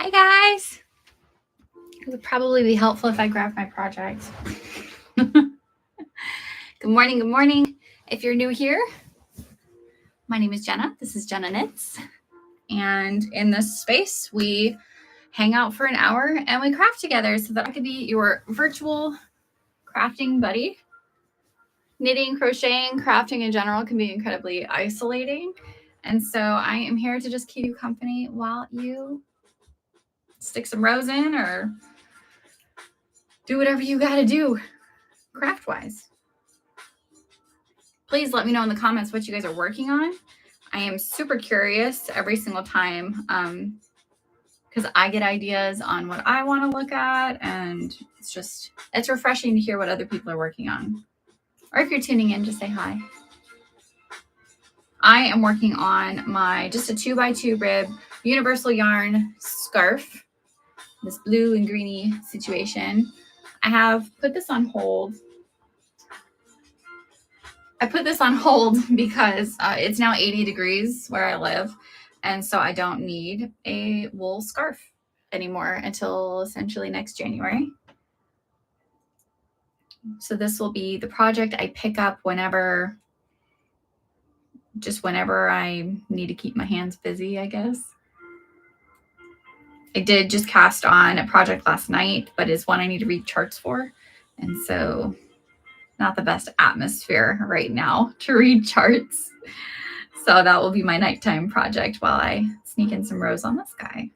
Hi guys. It would probably be helpful if I grabbed my project. Good morning. Good morning. If you're new here, my name is Jenna. This is Jenna Knits. And in this space, we hang out for an hour and we craft together so that I could be your virtual crafting buddy. Knitting, crocheting, crafting in general can be incredibly isolating. And so I am here to just keep you company while you stick some rows in or do whatever you got to do craft-wise. Please let me know in the comments what you guys are working on. I am super curious every single time because I get ideas on what I want to look at, and it's refreshing to hear what other people are working on. Or if you're tuning in, just say hi. I am working on just a 2x2 rib universal yarn scarf, this blue and greeny situation. I have put this on hold. I put this on hold because it's now 80 degrees where I live. And so I don't need a wool scarf anymore until essentially next January. So this will be the project I pick up whenever I need to keep my hands busy, I guess. I did just cast on a project last night, but it's one I need to read charts for. And so not the best atmosphere right now to read charts. So that will be my nighttime project while I sneak in some rows on this guy.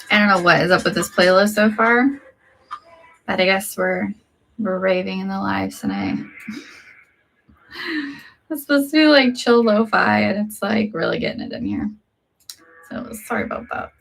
I don't know what is up with this playlist so far, but I guess we're raving in the lives tonight. It's supposed to be like chill lo-fi, and it's like really getting it in here. So sorry about that.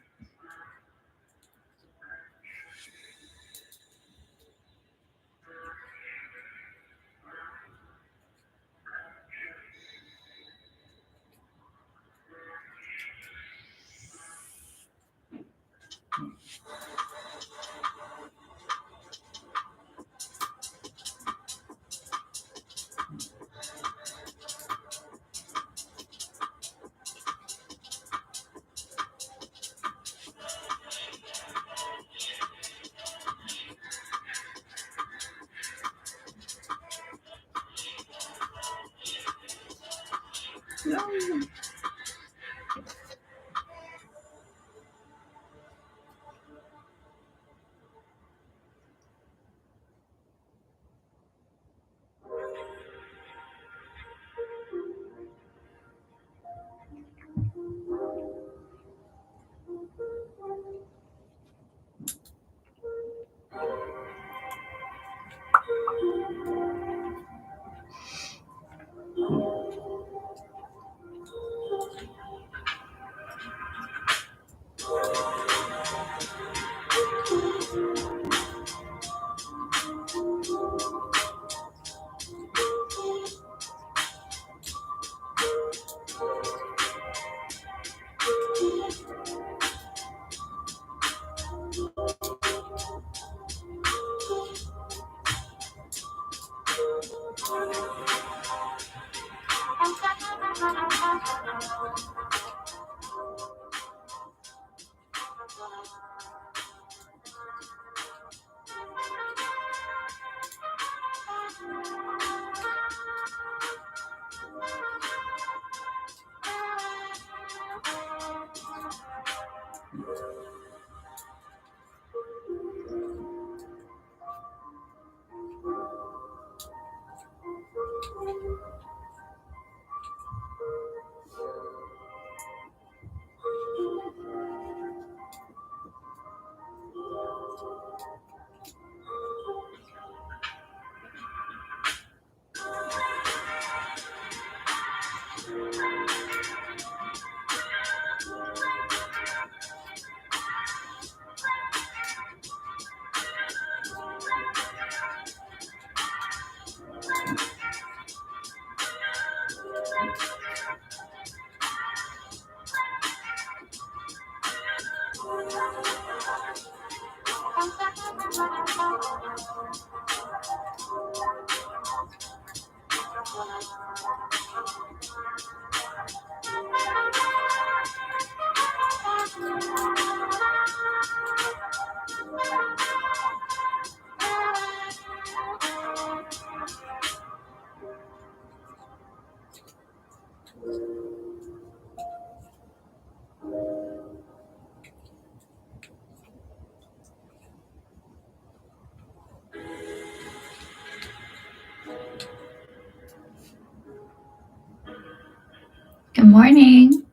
Good morning.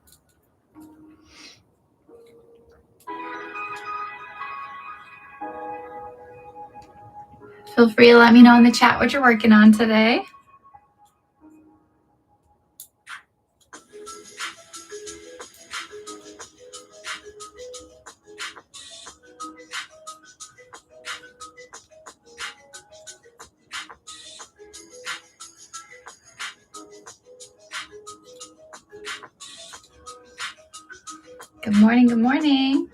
Feel free to let me know in the chat what you're working on today. Good morning, good morning.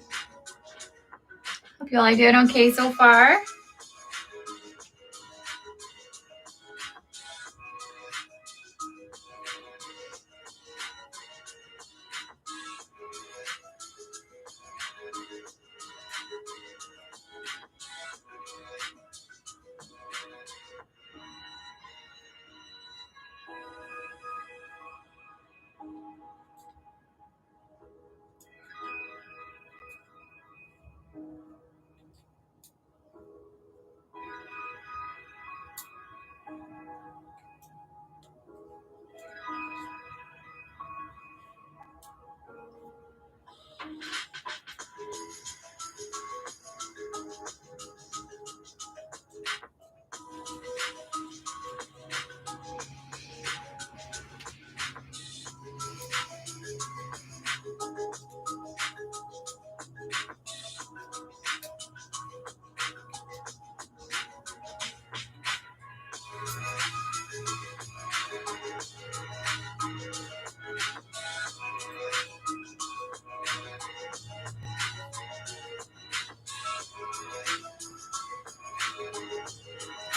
Hope you all are doing okay so far.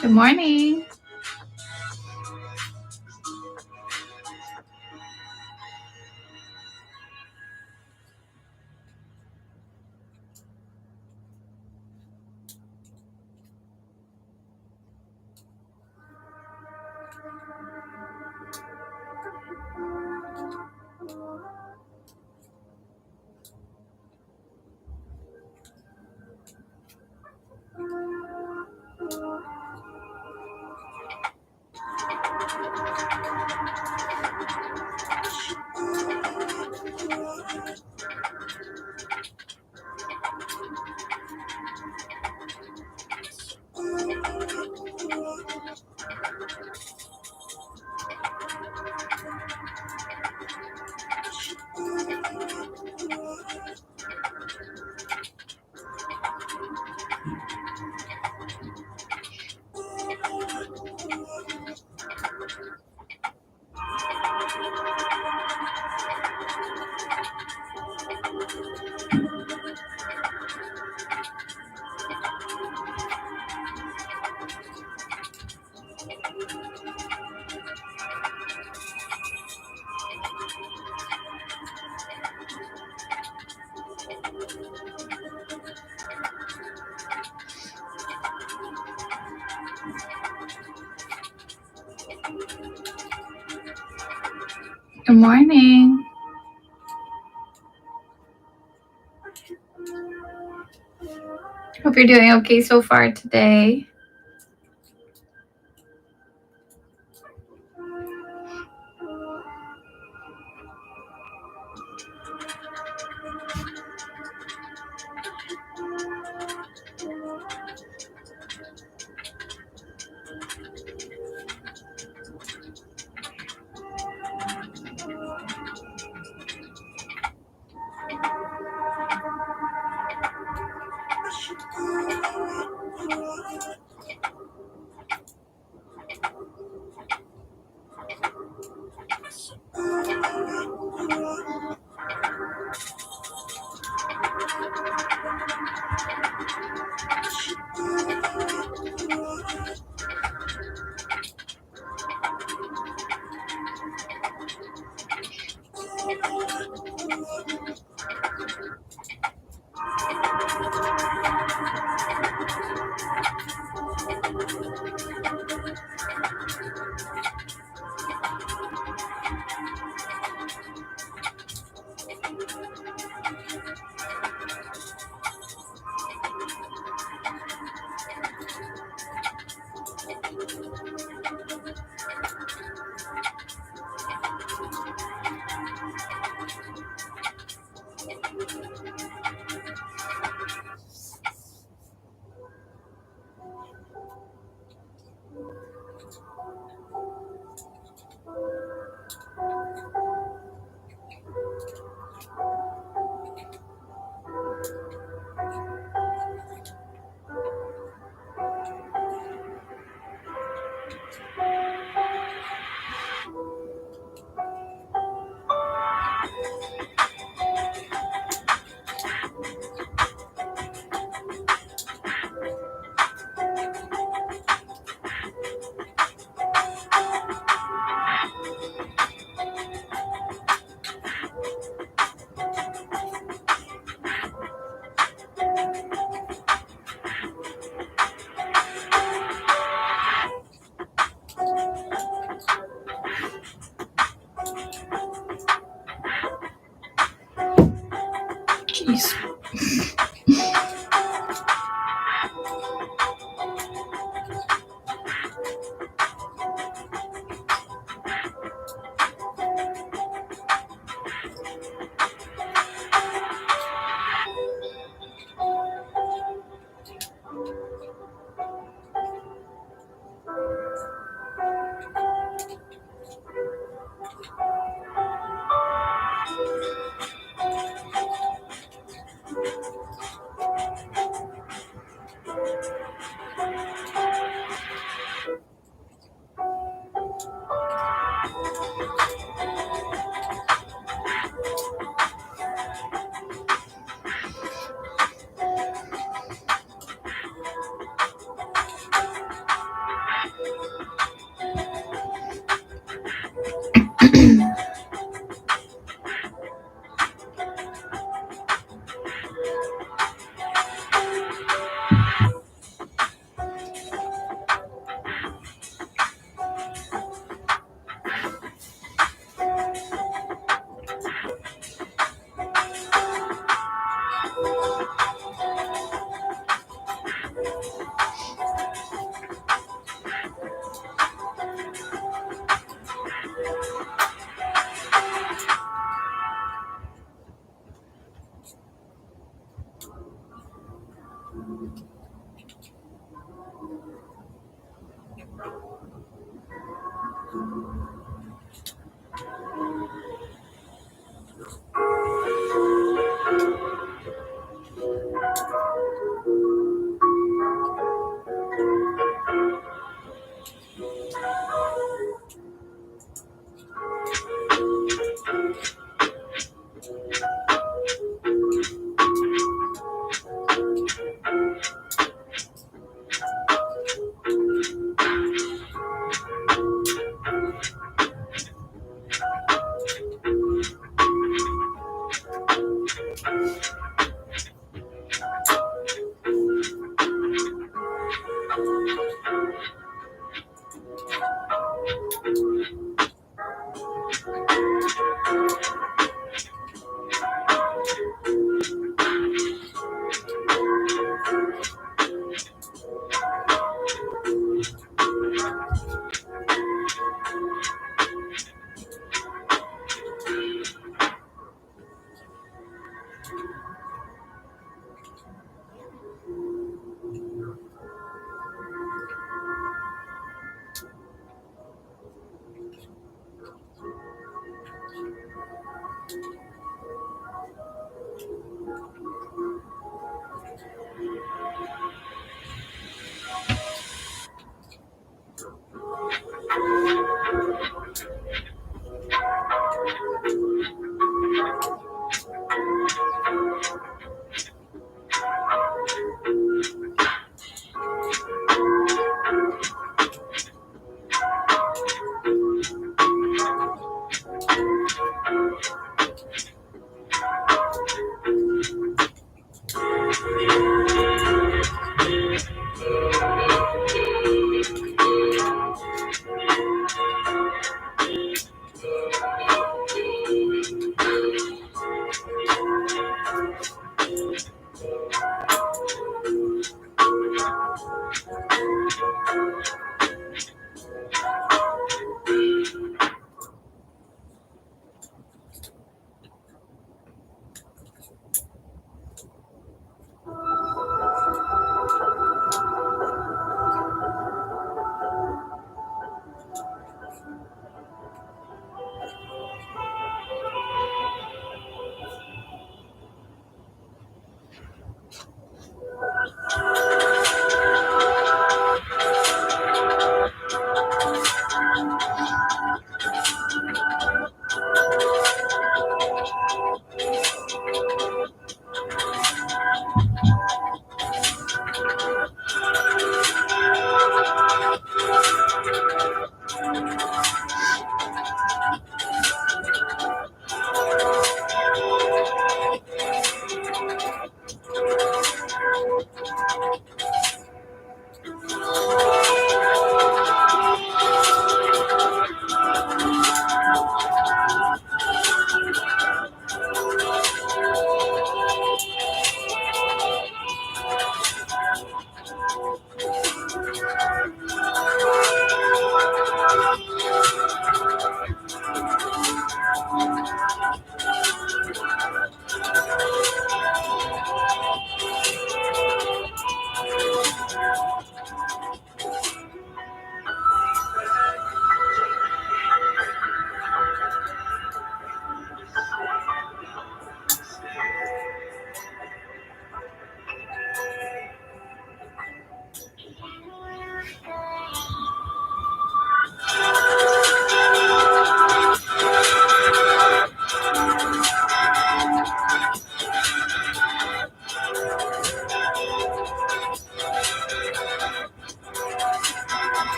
Good morning. Good morning. Hope you're doing okay so far today.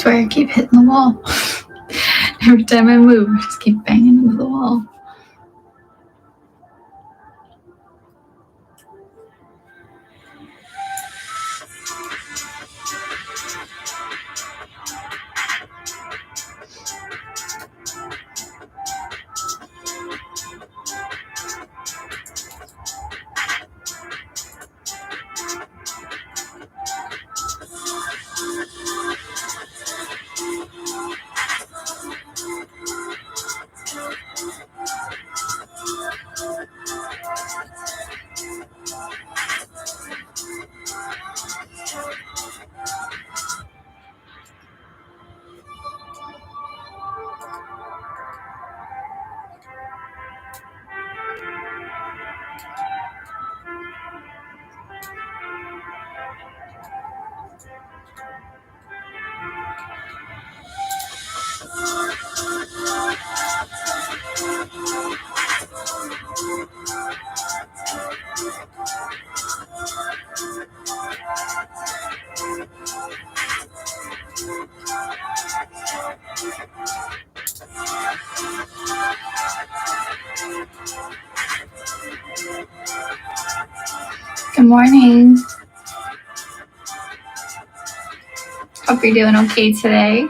swear I keep hitting the wall. Every time I move, I just keep banging into the wall. Good morning. Hope you're doing okay today.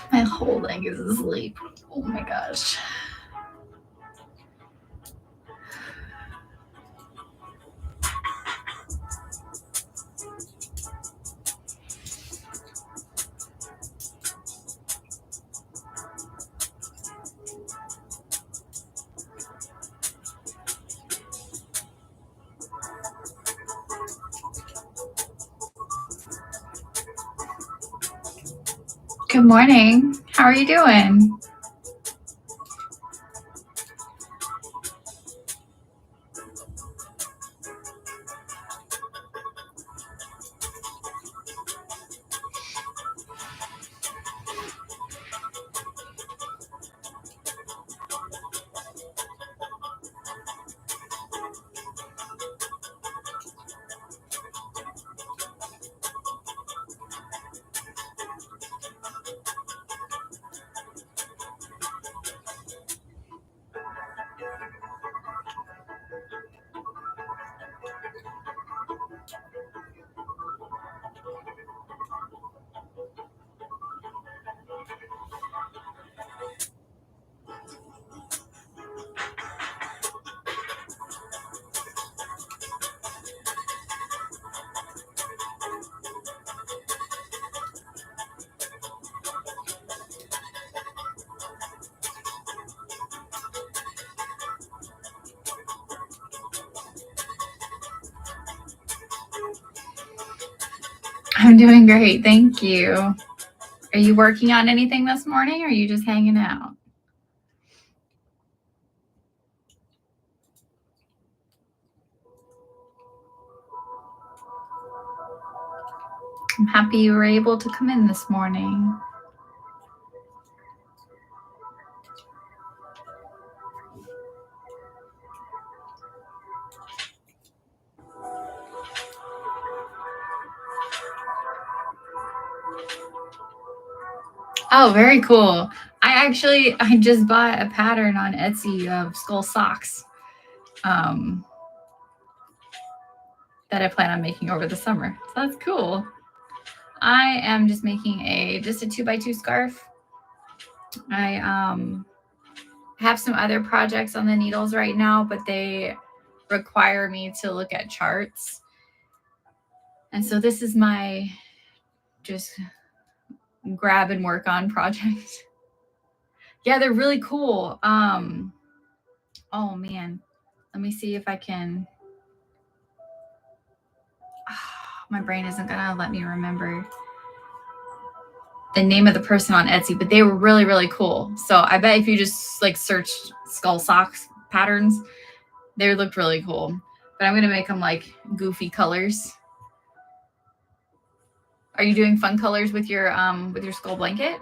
My whole leg is asleep. Oh my gosh. Good morning. How are you doing? I'm doing great. Thank you. Are you working on anything this morning, or are you just hanging out? I'm happy you were able to come in this morning. Oh, very cool. I just bought a pattern on Etsy of skull socks that I plan on making over the summer. So that's cool. I am just making just a 2x2 scarf. I have some other projects on the needles right now, but they require me to look at charts. And so this is my just grab and work on project. Yeah, they're really cool. Oh man, let me see if I can. My brain isn't gonna let me remember the name of the person on Etsy, but they were really, really cool. So I bet if you just like search skull socks patterns, they looked really cool. But I'm gonna make them like goofy colors. Are you doing fun colors with your skull blanket?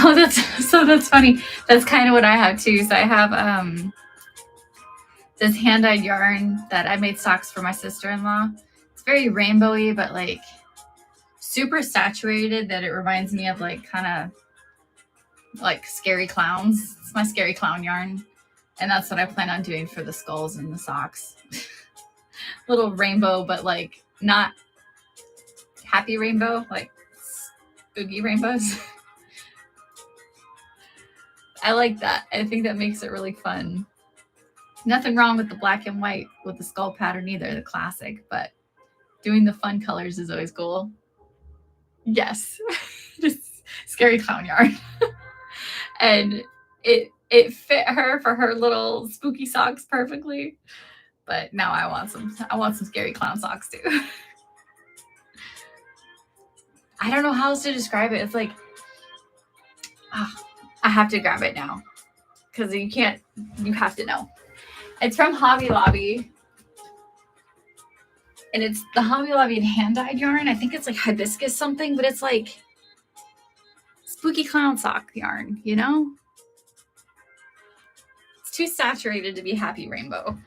Oh, that's funny. That's kind of what I have too. So I have this hand-dyed yarn that I made socks for my sister-in-law. It's very rainbowy, but like super saturated that it reminds me of like kind of like scary clowns. It's my scary clown yarn. And that's what I plan on doing for the skulls and the socks. Little rainbow, but like not happy rainbow, like spooky rainbows. I like that. I think that makes it really fun. Nothing wrong with the black and white with the skull pattern either, the classic, but doing the fun colors is always cool. Yes. Just scary clown yarn. And it fit her for her little spooky socks perfectly. But now I want some scary clown socks too. I don't know how else to describe it. It's like I have to grab it now. Because you have to know. It's from Hobby Lobby. And it's the Hobby Lobby hand-dyed yarn. I think it's like hibiscus something, but it's like spooky clown sock yarn, you know? It's too saturated to be happy rainbow.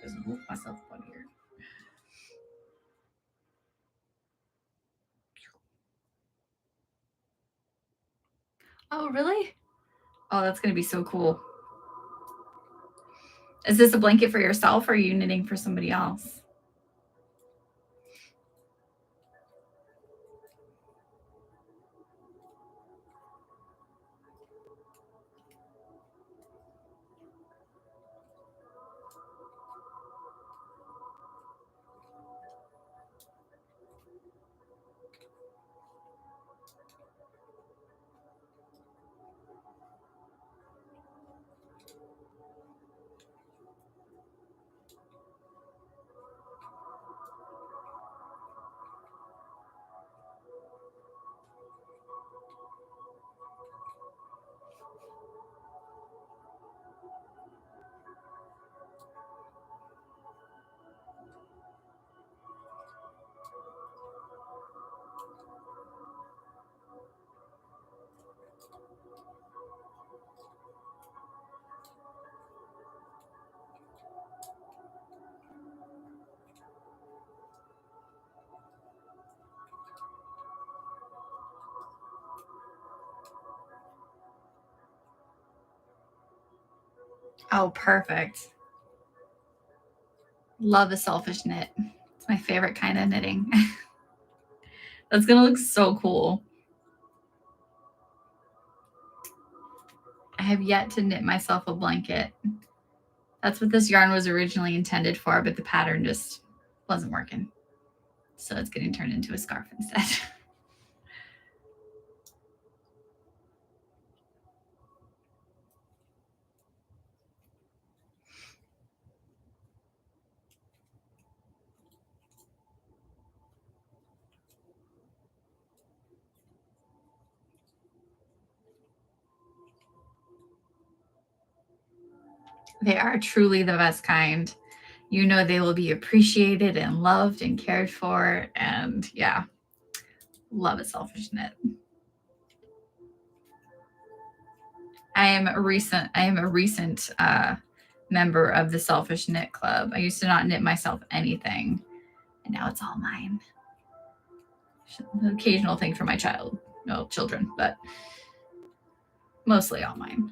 Just move myself on here. Oh, really? Oh, that's going to be so cool. Is this a blanket for yourself or are you knitting for somebody else? Oh, perfect. Love a selfish knit. It's my favorite kind of knitting. That's going to look so cool. I have yet to knit myself a blanket. That's what this yarn was originally intended for, but the pattern just wasn't working. So it's getting turned into a scarf instead. They are truly the best kind. You know they will be appreciated and loved and cared for. And yeah, love a selfish knit. I am a recent member of the Selfish Knit Club. I used to not knit myself anything, and now it's all mine. An occasional thing for my children, but mostly all mine.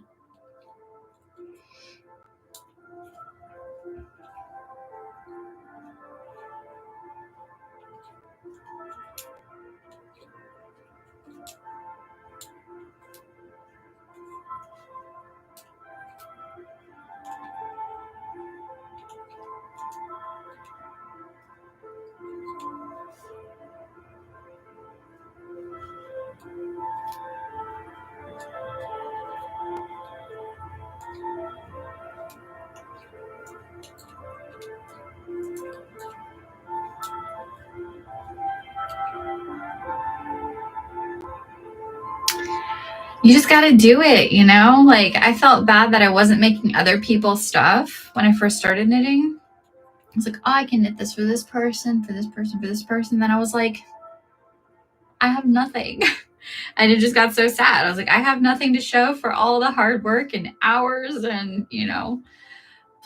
You just got to do it, you know? Like, I felt bad that I wasn't making other people's stuff when I first started knitting. I was like, oh, I can knit this for this person, for this person, for this person. Then I was like, I have nothing. And it just got so sad. I was like, I have nothing to show for all the hard work and hours and,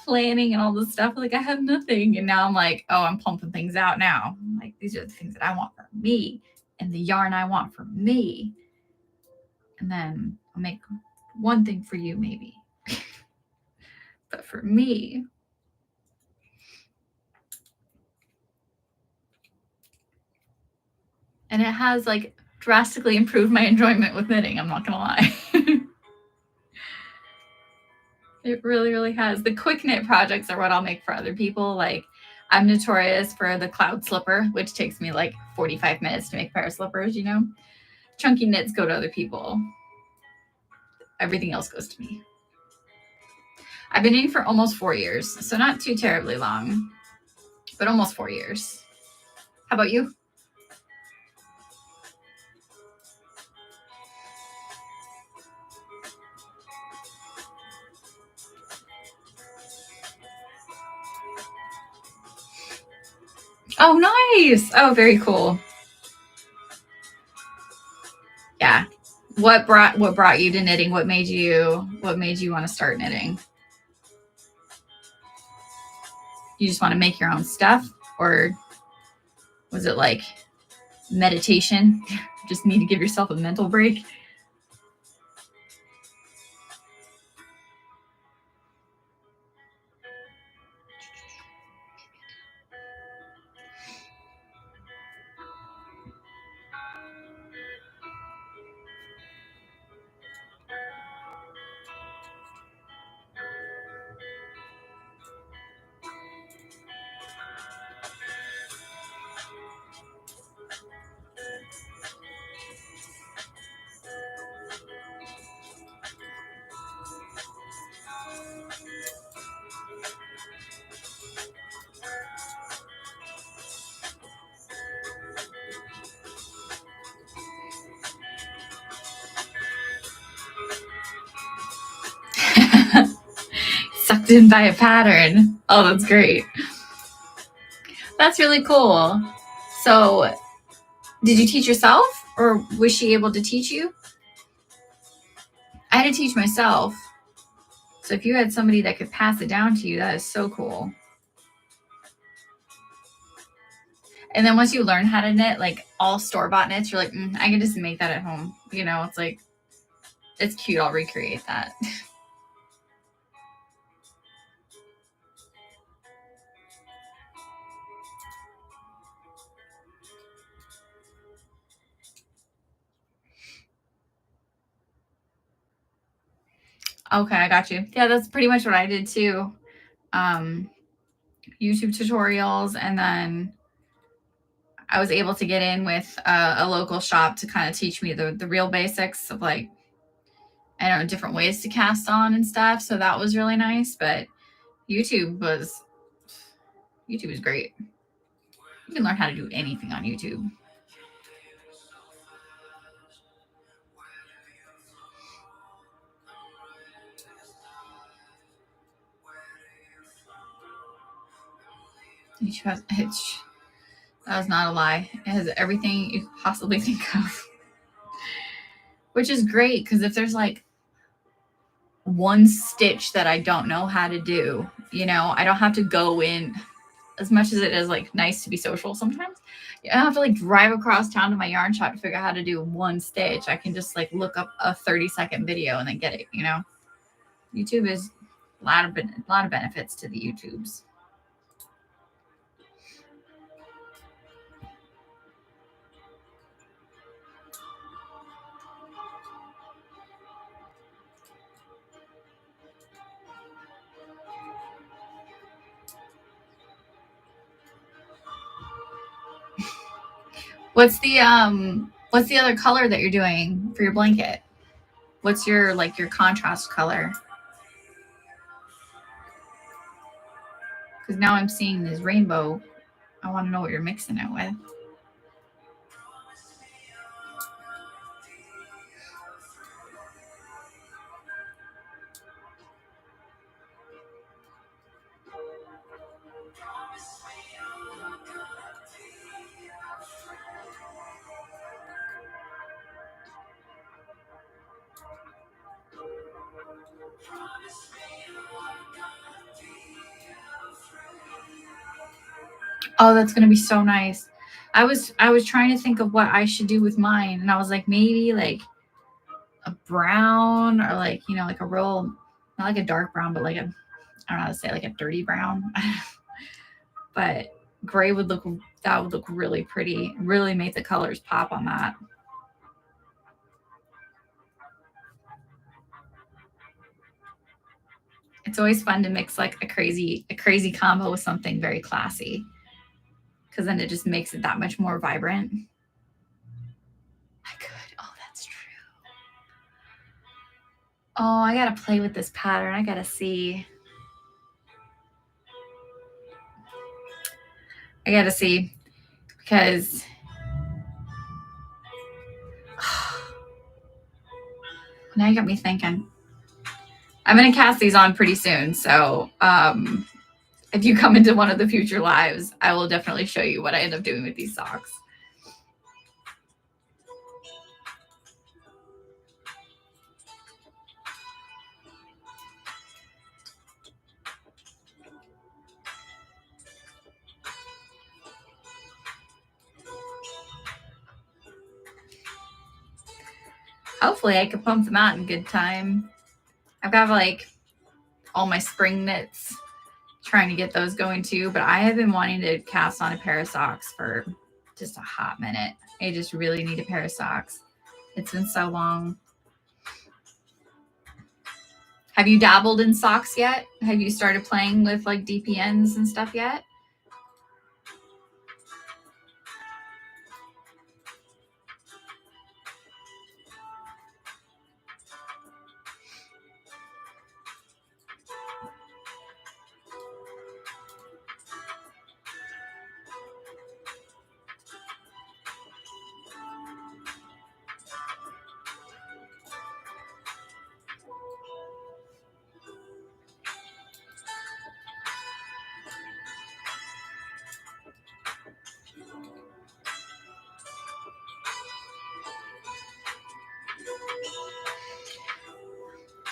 planning and all this stuff. Like, I have nothing. And now I'm like, oh, I'm pumping things out now. Like, these are the things that I want for me and the yarn I want for me. And then I'll make one thing for you, maybe. But for me, and it has like drastically improved my enjoyment with knitting. I'm not going to lie. It really, really has. The quick knit projects are what I'll make for other people. Like, I'm notorious for the cloud slipper, which takes me like 45 minutes to make a pair of slippers, Chunky knits go to other people. Everything else goes to me. I've been knitting for almost 4 years, so not too terribly long, but almost 4 years. How about you? Oh, nice. Oh, very cool. Yeah. What brought you to knitting? What made you want to start knitting? You just want to make your own stuff, or was it like meditation? Just need to give yourself a mental break? Sucked in by a pattern. Oh, that's great. That's really cool. So, did you teach yourself, or was she able to teach you? I had to teach myself. So if you had somebody that could pass it down to you, that is so cool. And then once you learn how to knit, like all store-bought knits, you're like, I can just make that at home. It's like, it's cute. I'll recreate that. Okay, I got you. Yeah, that's pretty much what I did too. YouTube tutorials, and then I was able to get in with a local shop to kind of teach me the real basics of like, I don't know, different ways to cast on and stuff. So that was really nice. But YouTube was great. You can learn how to do anything on YouTube. YouTube has that was not a lie. It has everything you could possibly think of. Which is great because if there's like one stitch that I don't know how to do, you know, I don't have to go in. As much as it is like nice to be social sometimes, I don't have to like drive across town to my yarn shop to figure out how to do one stitch. I can just like look up a 30-second video and then get it, you know. YouTube is a lot of benefits to the YouTubes. What's the other color that you're doing for your blanket? What's your contrast color? Because now I'm seeing this rainbow. I want to know what you're mixing it with. Oh, that's gonna be so nice. I was trying to think of what I should do with mine, and I was like, maybe like a brown or like, you know, like a real, not like a dark brown, but like a, I don't know how to say, like a dirty brown. But gray would look really pretty. Really make the colors pop on that. It's always fun to mix like a crazy combo with something very classy, because then it just makes it that much more vibrant. I could. Oh, that's true. Oh, I gotta play with this pattern. I gotta see. Because now you got me thinking. I'm gonna cast these on pretty soon, so if you come into one of the future lives, I will definitely show you what I end up doing with these socks. Hopefully I could pump them out in good time. I've got like all my spring knits, trying to get those going too, but I have been wanting to cast on a pair of socks for just a hot minute. I just really need a pair of socks. It's been so long. Have you dabbled in socks yet? Have you started playing with like DPNs and stuff yet?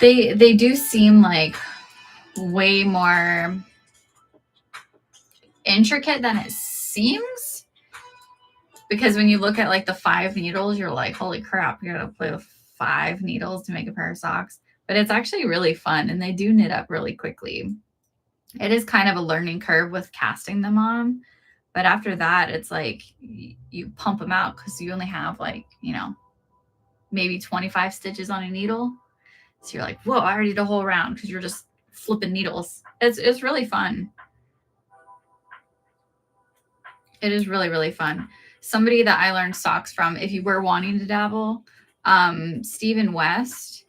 They do seem like way more intricate than it seems, because when you look at like the 5 needles, you're like, holy crap, you gotta play with 5 needles to make a pair of socks. But it's actually really fun, and they do knit up really quickly. It is kind of a learning curve with casting them on, but after that, it's like you pump them out because you only have like, you know, maybe 25 stitches on a needle. So you're like, whoa, I already did a whole round because you're just flipping needles. It's really fun. It is really, really fun. Somebody that I learned socks from, if you were wanting to dabble, Stephen West,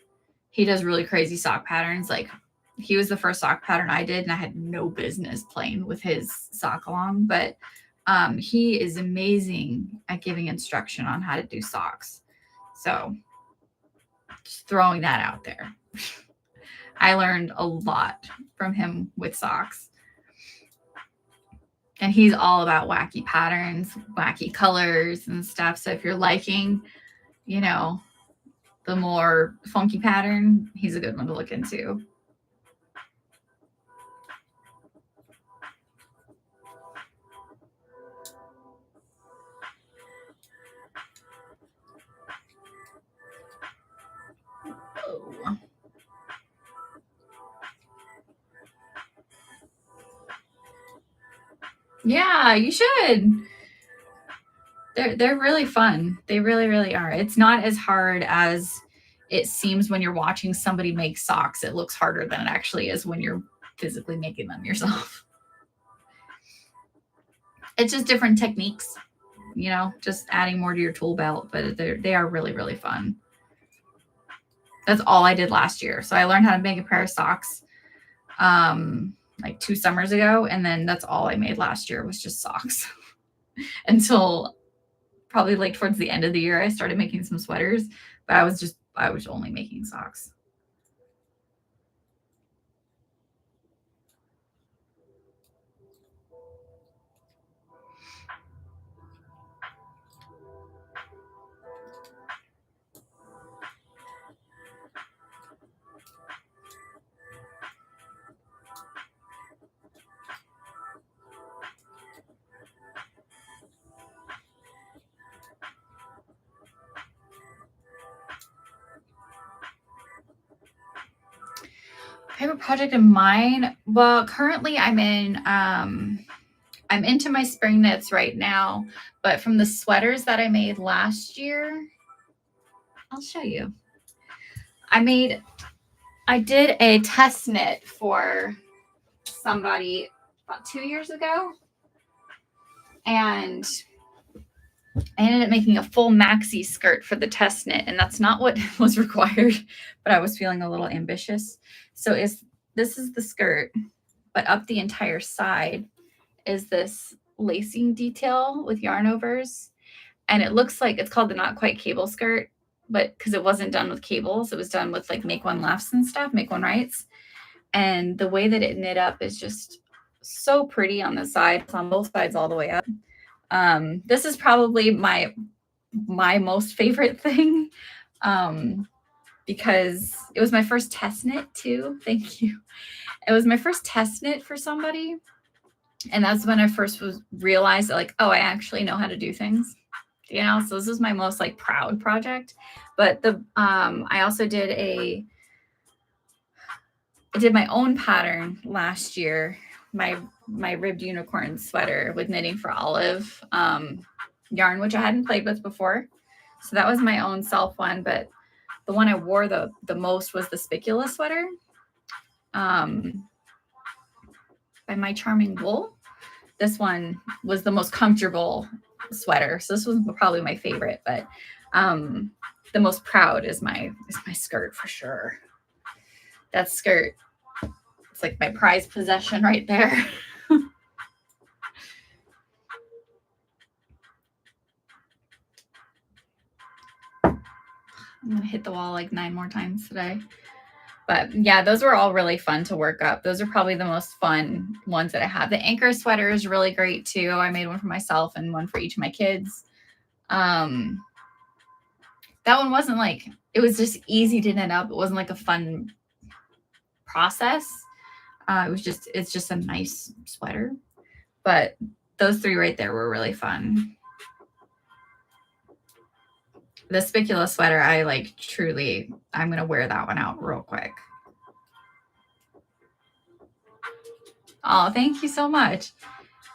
he does really crazy sock patterns. Like he was the first sock pattern I did, and I had no business playing with his sock along, but he is amazing at giving instruction on how to do socks. So just throwing that out there. I learned a lot from him with socks. And he's all about wacky patterns, wacky colors and stuff. So if you're liking, you know, the more funky pattern, he's a good one to look into. Oh. Yeah, you should. They're really fun. They really, really are. It's not as hard as it seems when you're watching somebody make socks. It looks harder than it actually is when you're physically making them yourself. It's just different techniques, you know, just adding more to your tool belt, but they are really, really fun. That's all I did last year. So I learned how to make a pair of socks like 2 summers ago, and then that's all I made last year was just socks. Until probably like towards the end of the year I started making some sweaters, but I was only making socks. Favorite project of mine? Well, currently I'm into my spring knits right now, but from the sweaters that I made last year, I'll show you. I did a test knit for somebody about 2 years ago, and I ended up making a full maxi skirt for the test knit, and that's not what was required, but I was feeling a little ambitious. So this is the skirt, but up the entire side is this lacing detail with yarn overs. And it looks like it's called the Not Quite Cable skirt, but because it wasn't done with cables, it was done with like make one laughs and stuff, make one writes. And the way that it knit up is just so pretty on the sides, on both sides all the way up. This is probably my most favorite thing because it was my first test knit too. Thank you. It was my first test knit for somebody. And that's when I first realized that, like, oh, I actually know how to do things, you know? So this is my most like proud project. But I also did I did my own pattern last year, my ribbed unicorn sweater with Knitting for Olive yarn, which I hadn't played with before. So that was my own self one, but the one I wore the most was the Spicula sweater by My Charming Wool. This one was the most comfortable sweater. So this was probably my favorite, but the most proud is my skirt for sure. That skirt, it's like my prized possession right there. I'm going to hit the wall like 9 more times today. But yeah, those were all really fun to work up. Those are probably the most fun ones that I have. The anchor sweater is really great too. I made one for myself and one for each of my kids. That one wasn't like, it was just easy to knit up. It wasn't like a fun process. It's just a nice sweater. But those 3 right there were really fun. The Spicula sweater, I like truly, I'm going to wear that one out real quick. Oh, thank you so much.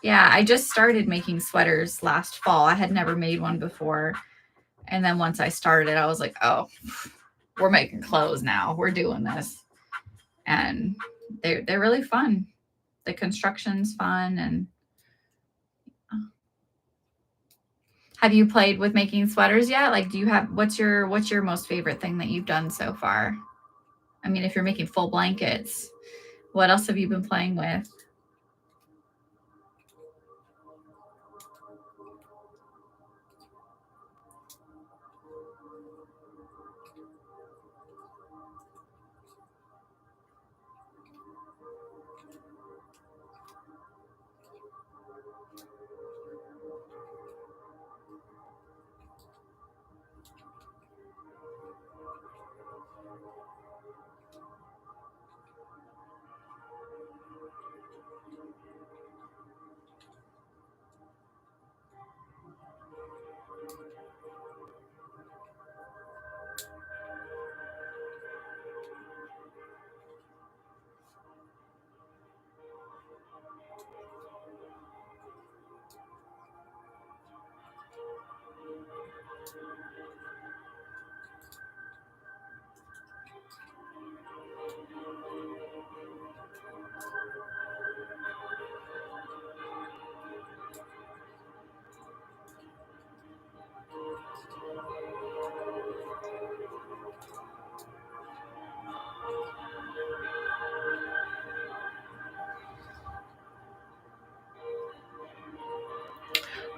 Yeah, I just started making sweaters last fall. I had never made one before. And then once I started, I was like, oh, we're making clothes now. We're doing this. And they're really fun. The construction's fun. And have you played with making sweaters yet? Like, do you have, what's your most favorite thing that you've done so far? I mean, if you're making full blankets, what else have you been playing with?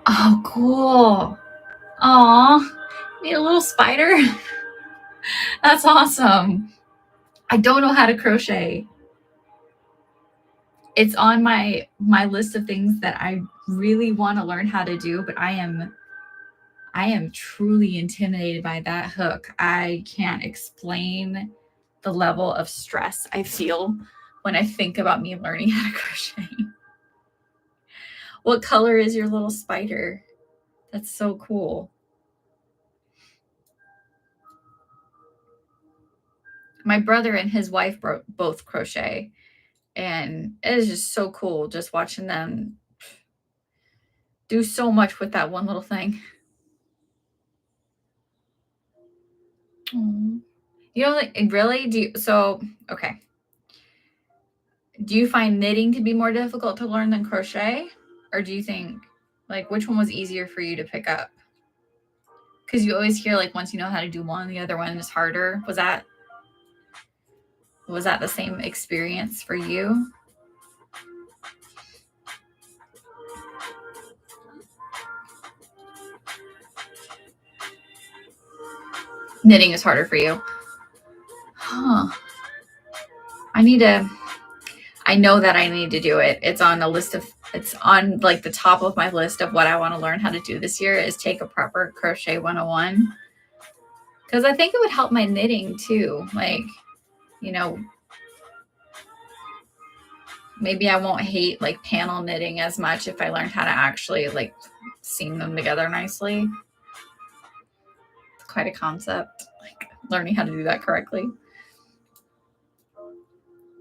Oh, cool. Aw, need a little spider? That's awesome. I don't know how to crochet. It's on my list of things that I really want to learn how to do, but I am truly intimidated by that hook. I can't explain the level of stress I feel when I think about me learning how to crochet. What color is your little spider? That's so cool. My brother and his wife both crochet, and it is just so cool just watching them do so much with that one little thing. Aww. You know, like, really? Okay. Do you find knitting to be more difficult to learn than crochet? Or do you think, like, which one was easier for you to pick up? Because you always hear, like, once you know how to do one, the other one is harder. Was that the same experience for you? Knitting is harder for you. Huh. I know that I need to do it. It's on like the top of my list of what I want to learn how to do this year is take a proper crochet 101. Because I think it would help my knitting too. Like, you know, maybe I won't hate like panel knitting as much if I learned how to actually like seam them together nicely. It's quite a concept, like learning how to do that correctly.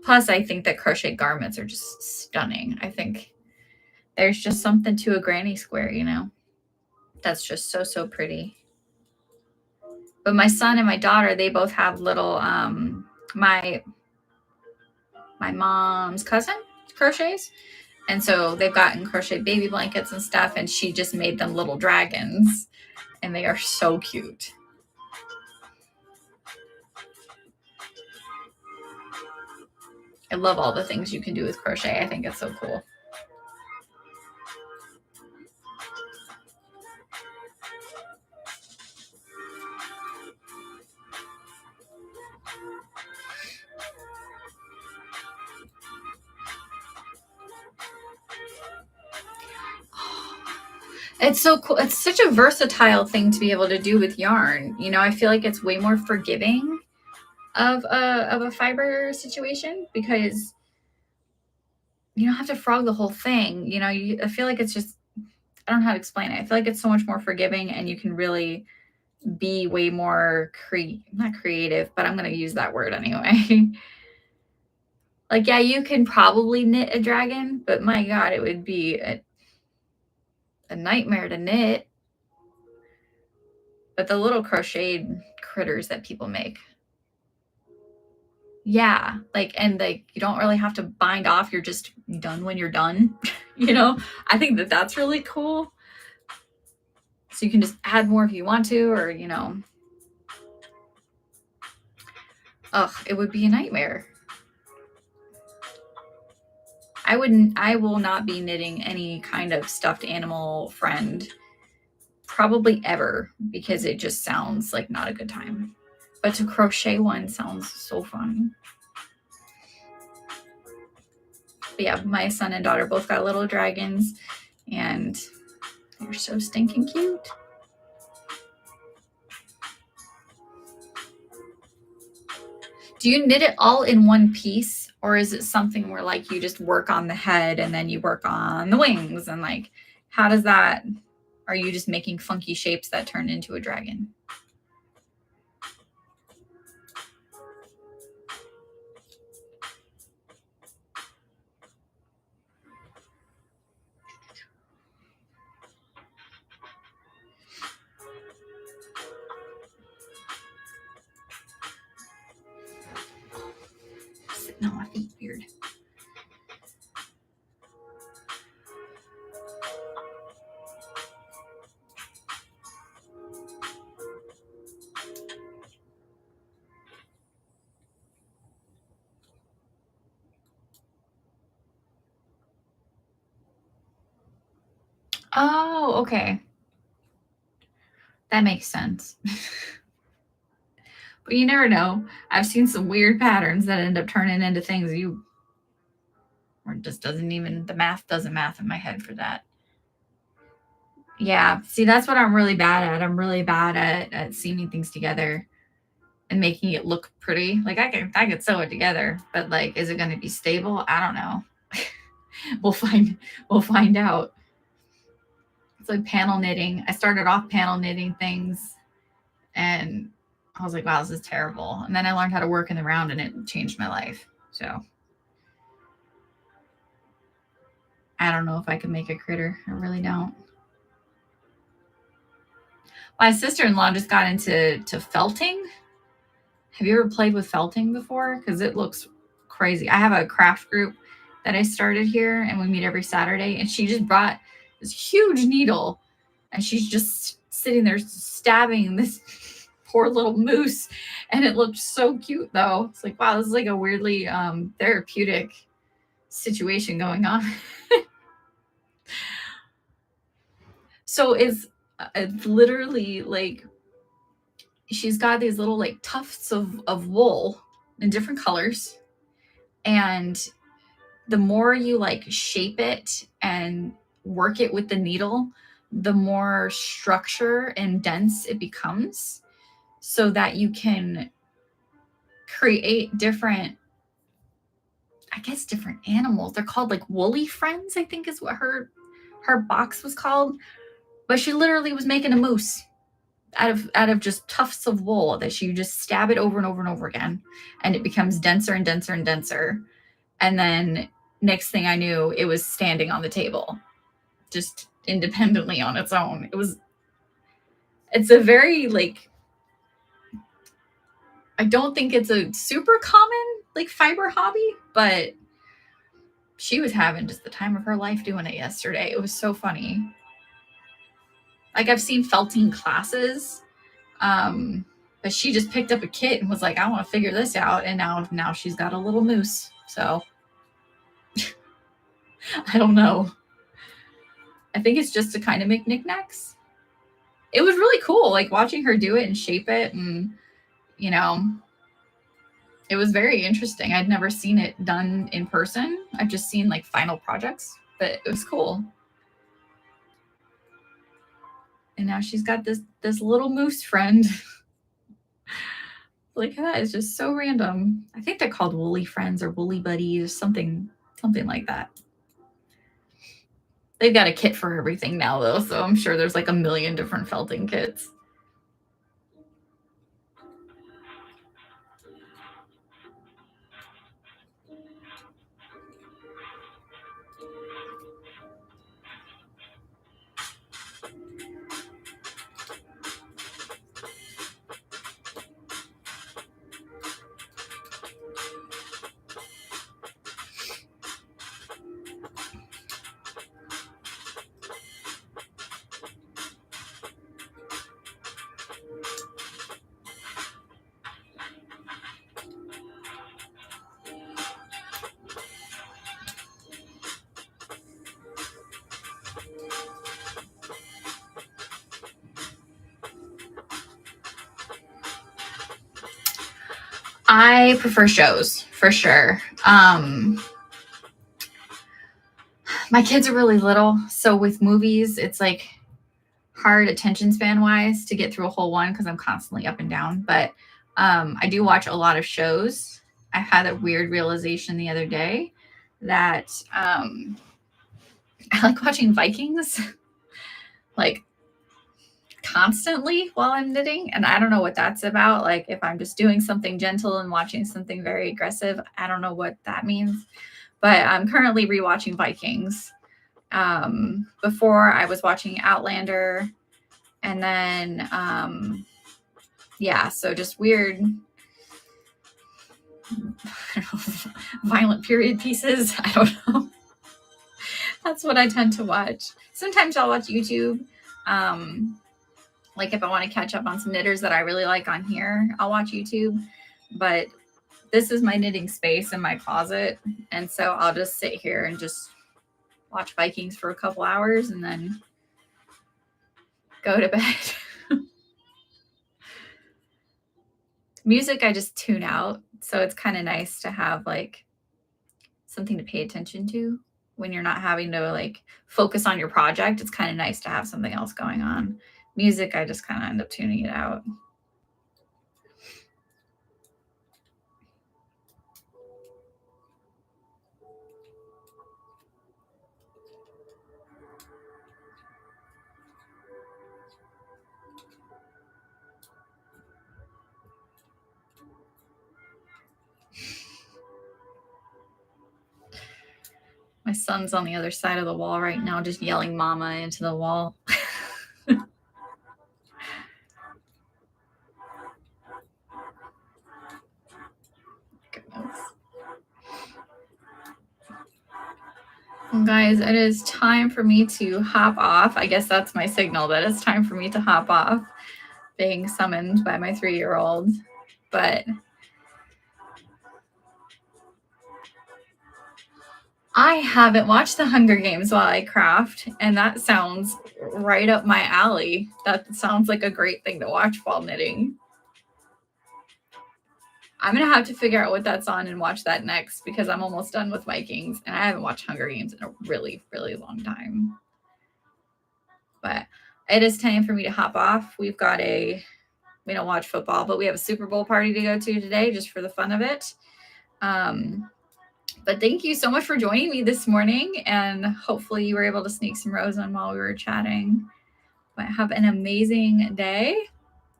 Plus, I think that crochet garments are just stunning. I think there's just something to a granny square, you know, that's just so, so pretty. But my son and my daughter, they both have little, my mom's cousin crochets. And so they've gotten crochet baby blankets and stuff. And she just made them little dragons. And they are so cute. I love all the things you can do with crochet. I think it's so cool. It's so cool. It's such a versatile thing to be able to do with yarn. You know, I feel like it's way more forgiving of a fiber situation because you don't have to frog the whole thing. You know, I feel like it's just, I don't know how to explain it. I feel like it's so much more forgiving and you can really be way more not creative, but I'm going to use that word anyway. Like, yeah, you can probably knit a dragon, but my God, it would be a nightmare to knit. But the little crocheted critters that people make, Yeah, like, and like you don't really have to bind off. You're just done when you're done. I think that that's really cool. So you can just add more if you want to, or it would be a nightmare. I will not be knitting any kind of stuffed animal friend probably ever, because it just sounds like not a good time. But to crochet one sounds so fun. But yeah, my son and daughter both got little dragons, and they're so stinking cute. Do you knit it all in one piece, or is it something where like you just work on the head and then you work on the wings, and like how does that, are you just making funky shapes that turn into a dragon? Sitting on my feet, weird. Oh, okay. That makes sense. But you never know. I've seen some weird patterns that end up turning into things or just doesn't even, the math doesn't math in my head for that. Yeah. See, that's what I'm really bad at. I'm really bad at seaming things together and making it look pretty. Like I could sew it together, but like, is it going to be stable? I don't know. We'll find out. It's like panel knitting. I started off panel knitting things, and I was like, wow, this is terrible. And then I learned how to work in the round, and it changed my life. So I don't know if I can make a critter. I really don't. My sister-in-law just got into felting. Have you ever played with felting before? Because it looks crazy. I have a craft group that I started here, and we meet every Saturday. And she just brought this huge needle, and she's just sitting there stabbing this poor little moose. And it looked so cute, though. It's like, wow, this is like a weirdly therapeutic situation going on. So it's literally like she's got these little like tufts of wool in different colors, and the more you like shape it and work it with the needle, the more structure and dense it becomes, so that you can create different, I guess, different animals. They're called like woolly friends, I think is what her box was called. But she literally was making a moose out of just tufts of wool that you just stab it over and over and over again, and it becomes denser and denser and denser. And then next thing I knew, it was standing on the table just independently on its own. It's a very like, I don't think it's a super common like fiber hobby, but she was having just the time of her life doing it yesterday. It was so funny. Like I've seen felting classes, but she just picked up a kit and was like, I want to figure this out. And now she's got a little moose. So I don't know. I think it's just to kind of make knickknacks. It was really cool, like watching her do it and shape it. And, it was very interesting. I'd never seen it done in person. I've just seen like final projects, but it was cool. And now she's got this little moose friend. Like that is just so random. I think they're called woolly friends or woolly buddies, something like that. They've got a kit for everything now though, so I'm sure there's like a million different felting kits. I prefer shows for sure. My kids are really little, so with movies, it's like hard attention span wise to get through a whole one because I'm constantly up and down. But I do watch a lot of shows. I had a weird realization the other day that I like watching Vikings like constantly while I'm knitting. And I don't know what that's about. Like if I'm just doing something gentle and watching something very aggressive, I don't know what that means. But I'm currently rewatching Vikings. Before I was watching Outlander, and then so just weird violent period pieces. I don't know. That's what I tend to watch. Sometimes I'll watch YouTube. Like if I want to catch up on some knitters that I really like on here, I'll watch YouTube. But this is my knitting space in my closet. And so I'll just sit here and just watch Vikings for a couple hours and then go to bed. Music, I just tune out. So it's kind of nice to have like something to pay attention to when you're not having to like focus on your project. It's kind of nice to have something else going on. Music, I just kind of end up tuning it out. My son's on the other side of the wall right now, just yelling mama into the wall. Goodness. Well, guys, it is time for me to hop off. I guess that's my signal that it's time for me to hop off, being summoned by my 3-year-old. But I haven't watched the Hunger Games while I craft, and that sounds right up my alley. That sounds like a great thing to watch while knitting. I'm going to have to figure out what that's on and watch that next because I'm almost done with Vikings, and I haven't watched Hunger Games in a really, really long time. But it is time for me to hop off. We don't watch football, but we have a Super Bowl party to go to today just for the fun of it. But thank you so much for joining me this morning, and hopefully you were able to sneak some rows on while we were chatting. But have an amazing day.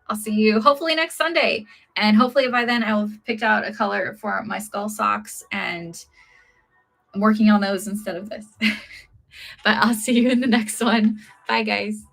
I'll see you hopefully next Sunday, and hopefully by then I'll have picked out a color for my skull socks, and I'm working on those instead of this. But I'll see you in the next one. Bye, guys.